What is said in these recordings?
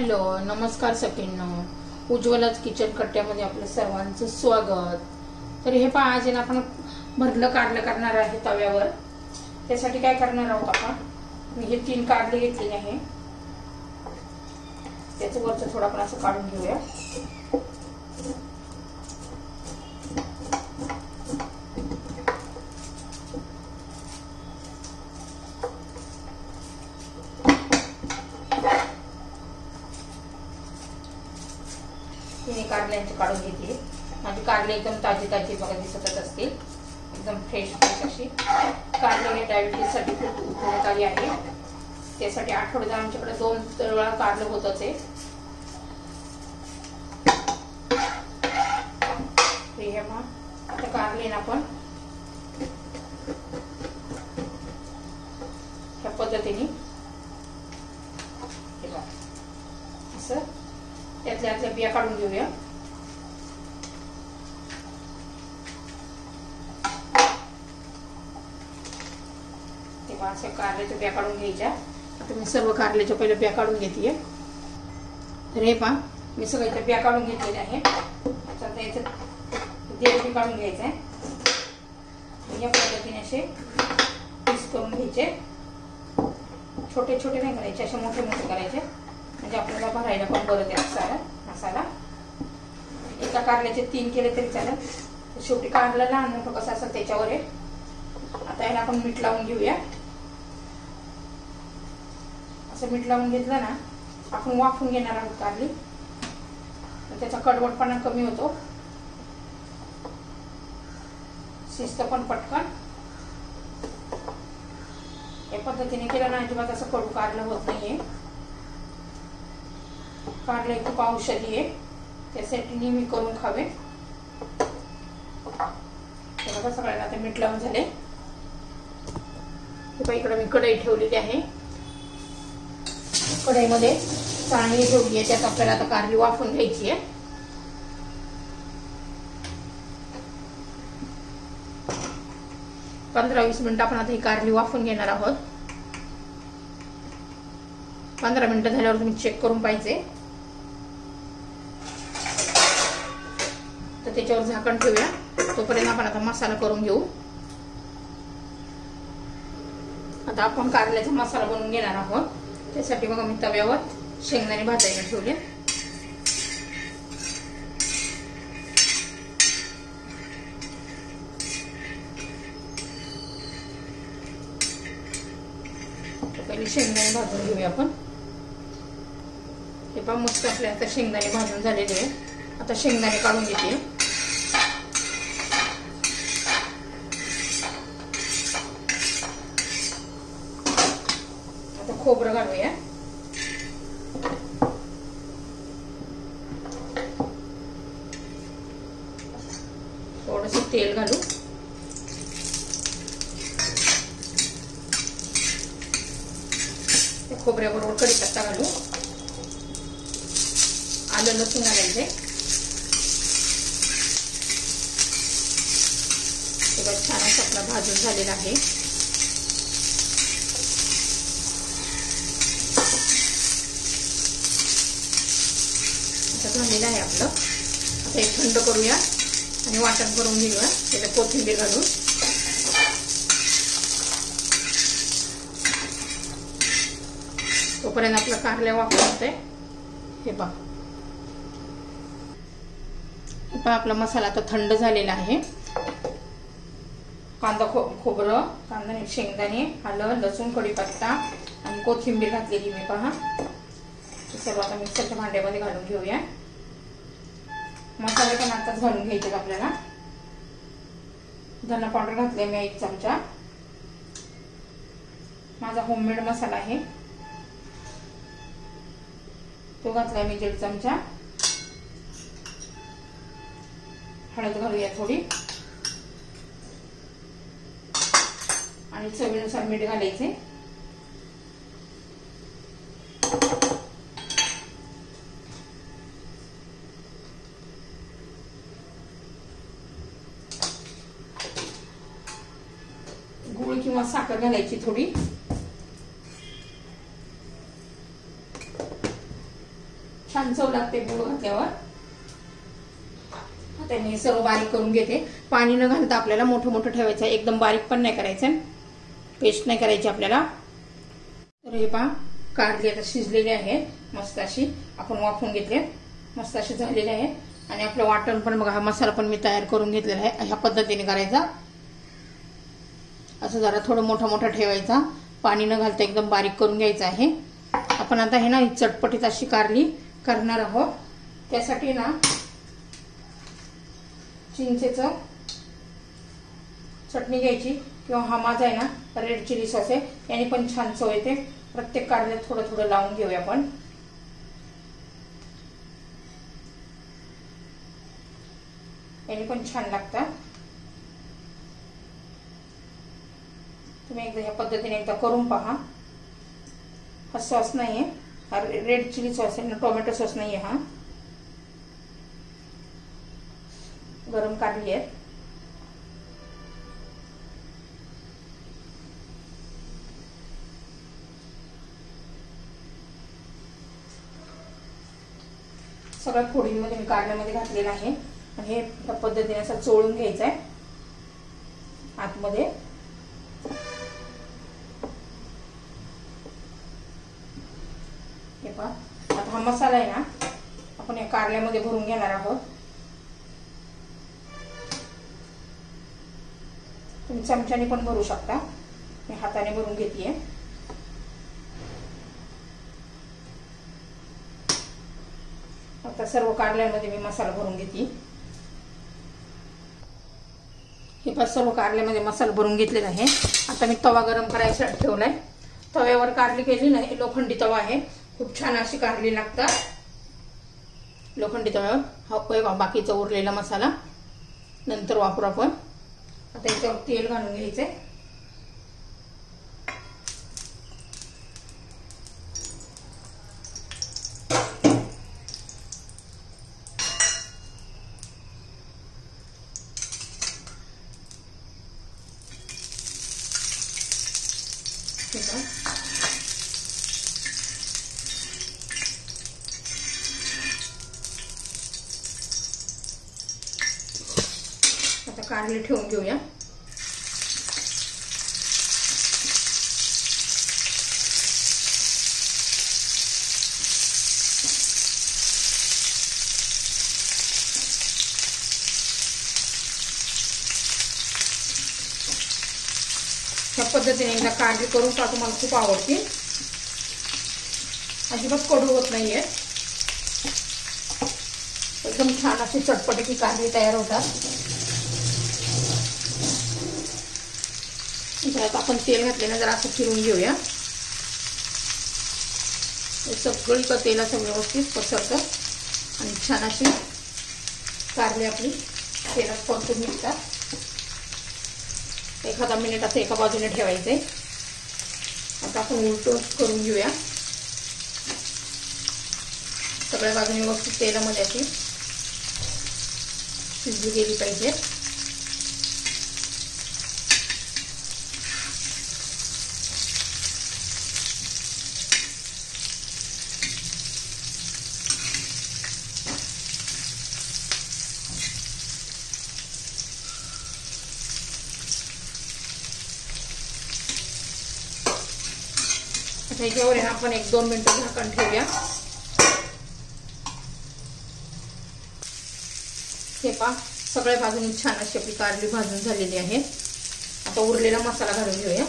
Hello नमस्कार सगळ्यांना, उज्ज्वलाच kitchen कट्ट्यामध्ये आपलं सर्वांचं स्वागत। तर हे पहा, आज आपण भरलं कारलं करणार आहे तव्यावर। त्यासाठी काय करणार आहोत आपण, मी हे 3 कारले घेतलेले आहे, त्याचं वरचं थोडं आपण असं काढून घेऊया। कारल्यांचे काढून घेते। माझी कारले एकदम ताजी ताजी बघा दिसतच असतील, एकदम फ्रेश फ्रेश अशी कारले हे डायबिटीज साठी खूप उपयोगकारी आहे। त्यासाठी आठवड्यात आमच्याकडे 2 वेळा कारले होतच आहे। हे मग आता कारले ना आपण ह्या पद्धतीने असं त्यातल्या बिया काढून घेऊया। तेव्हा अशा कारल्याच्या बिया काढून घ्यायच्या। आता मी सर्व कारल्याच्या पहिल्या बिया काढून घेते। तर हे पहा, मी सगळ्याच्या बिया काढून घेतलेल्या आहे। आता याचं देठ काढून घ्यायचं आहे। या पद्धतीने असे पीस करून घ्यायचे, छोटे छोटे नाही करायचे, असे मोठे मोठे करायचे, म्हणजे आपल्याला भरायला पण बरं आहे। मसाला एका कारल्याचे 3 केले तरी चालेल। शेवटी कारला लहान मोठं कसं असं त्याच्यावर आहे। आता याला आपण मीठ लावून घेऊया। असं मीठ लावून घेतलं ना, आपण वाफून घेणार आहोत कारली, त्याचा कडवटपणा कमी होतो, शिजतं पण पटकन। या पद्धतीने केलं ना, अजिबात असं कडू कारलं होत नाहीये। कारले खूप औषधी आहे, त्यासाठी नेहमी करून खावे। बघा सगळ्यांना आता मीठ लावून झाले। इकडे मी कढई ठेवलेली आहे, कढईमध्ये चाळणी ठेवली आहे, त्यात आपल्याला आता कारली वाफून घ्यायची आहे। पंधरा 20 मिनिटं आपण आता ही कारली वाफून घेणार आहोत। 15 मिनिटं झाल्यावर तुम्ही चेक करून पाहिजे, तर त्याच्यावर झाकण ठेवूया। तोपर्यंत आपण आता मसाला करून घेऊ। आता आपण कारल्याचा मसाला बनवून घेणार आहोत। त्यासाठी बघा मी तव्यावर शेंगदाणे भाजायला ठेवले। पहिले शेंगदाणे भाजून घेऊया आपण। हे पण मस्त आपल्या आता शेंगदाणे भाजून झालेले आहे। आता शेंगदाणे काढून घेते। आता खोबरं घालूया। थोडंसं तेल घालू। खोबऱ्याबरोबर कढीपत्ता घालू, आलं लसूण घालायचे। छान असं आपला भाजून झालेला आहे। आता झालेलं आहे आपलं। आता हे थंड करूया आणि वाटण करून घेऊया, त्याला कोथिंबीर घालून। तोपर्यंत आपला कारल्या वाफून होते। हे पहा आपला मसाला आता थंड झालेला आहे। कांदा खोबरं, कांदा शेंगदाणे, आलं लसूण, कढीपत्ता आणि कोथिंबीर घातलेली मी पहा। सर्व आता मिक्सरच्या भांड्यामध्ये घालून घेऊया। मसाले पण आताच घालून घ्यायचे आपल्याला। धना पावडर घातले मी 1 चमचा, माझा होममेड मसाला आहे तो घातलाय मी 1.5 चमचा। हळद घालूया थोडी आणि चवीनुसार मीठ घालायचे। गूळ किंवा साखर घालायची थोडी। छान चव लागते गुळ घातल्यावर. आता मी सर्व बारीक करून घेते. पाणी न घालता आपल्याला मोठं मोठं ठेवायचं, एकदम बारीक पण नाही करायचं, पेस्ट नाही करायची आपल्याला. तर हे पहा कारली आता शिजलेली आहे मस्त अशी, आपण वाफवून घेतले, मस्त अशी झालेली आहे. आणि आपलं वाटण पण बघा, हा मसाला पण मी तयार करून घेतलेला आहे. ह्या पद्धतीने करायचा, असं जरा थोडं मोठा मोठा ठेवायचा, पाणी न घालता एकदम बारीक करून घ्यायचं आहे. आपण आता हे ना चटपटीत अशी कारली करणार आहोत. त्यासाठी ना चिंचेचं चटणी घ्यायची, किंवा हा माझा आहे ना रेड चिली सॉस आहे, याने पण छान चव येते. प्रत्येक कारल्यात थोडं थोडं लावून घेऊया आपण. याने पण छान लागतं. तुम्ही एकदा ह्या पद्धतीने एकदा करून पहा. हा सॉस नाहीये, हा रेड चिली सॉस आहे ना, टोमॅटो सॉस नाहीये. हा गरम कारली आहे. सगळ्या फोडींमध्ये मी कारल्यामध्ये घातलेला आहे. आणि हे या पद्धतीने असं चोळून घ्यायचं आहे आतमध्ये. हे पहा, आता हा मसाला आहे ना आपण या कारल्यामध्ये भरून घेणार आहोत. तुम्ही चमच्याने पण भरू शकता, मी हाताने भरून घेतेय. आता सर्व कारल्यामध्ये मी मसाला भरून घेते. हे पण सर्व कारल्यामध्ये मसाला भरून घेतलेला आहे. आता मी तवा गरम करायला ठेवलाय. तव्यावर कारली केली नाही, लोखंडी तवा आहे, खूप छान अशी कारली लागतात लोखंडी तव्यावर. हा बाकीचा उरलेला मसाला नंतर वापरू आपण. आता याच्यावर तेल घालून घ्यायचंय. आता कारले ठेवून घेऊया. ह्या पद्धतीने एकदा कारली करून पहा, तुम्हाला खूप आवडते. अजिबात कडू होत नाहीये, एकदम छान अशी चटपटीची कारली तयार होतात. त्यात आपण तेल घातले ना, जरा असं फिरून घेऊया. सगळीकडे तेल असं व्यवस्थित पसरतं आणि छान अशी कारली आपली तेलात परतून निघतात. एखादा मिनिट असं एका बाजूने ठेवायचंय. आता आपण उलटून करून घेऊया. सगळ्या बाजूने व्यवस्थित तेलामध्ये अशी शिजली गेली पाहिजे. ह्याच्यावर आपण 1-2 मिनिटं झाकण ठेवूया. हे पहा, सगळ्या बाजूनी छान अशी आपली कारली भाजून झालेली आहे. आता उरलेला मसाला घालून घेऊया.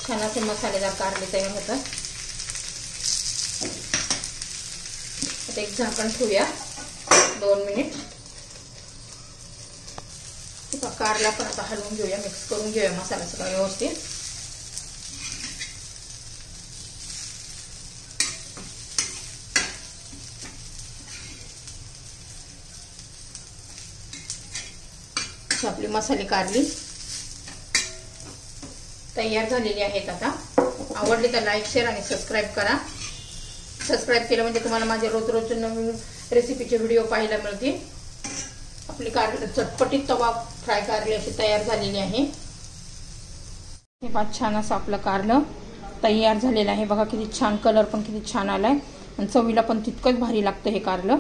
छान असे मसालेदार कारले तयार होतात. आता एक झाकण ठेवूया 2 मिनिट. कारला पण आता हलवून घेऊया, मिक्स करून घेऊया मसाला सगळा व्यवस्थित. आपली मसाले कारली तयार झालेली आहेत. आता आवडली तर लाईक, शेअर आणि सबस्क्राईब करा. सबस्क्राईब केलं म्हणजे तुम्हाला माझे रोजचे नवीन रेसिपीचे व्हिडिओ पाहायला मिळतील. आपली कारली चटपटीत तवा फ्राय कारली अशी तयार झालेली आहे. हे छान असं आपलं कारलं तयार झालेला आहे बघा. किती छान कलर पण किती छान आलाय आणि चवीला पण तितकंच भारी लागतं हे कारलं.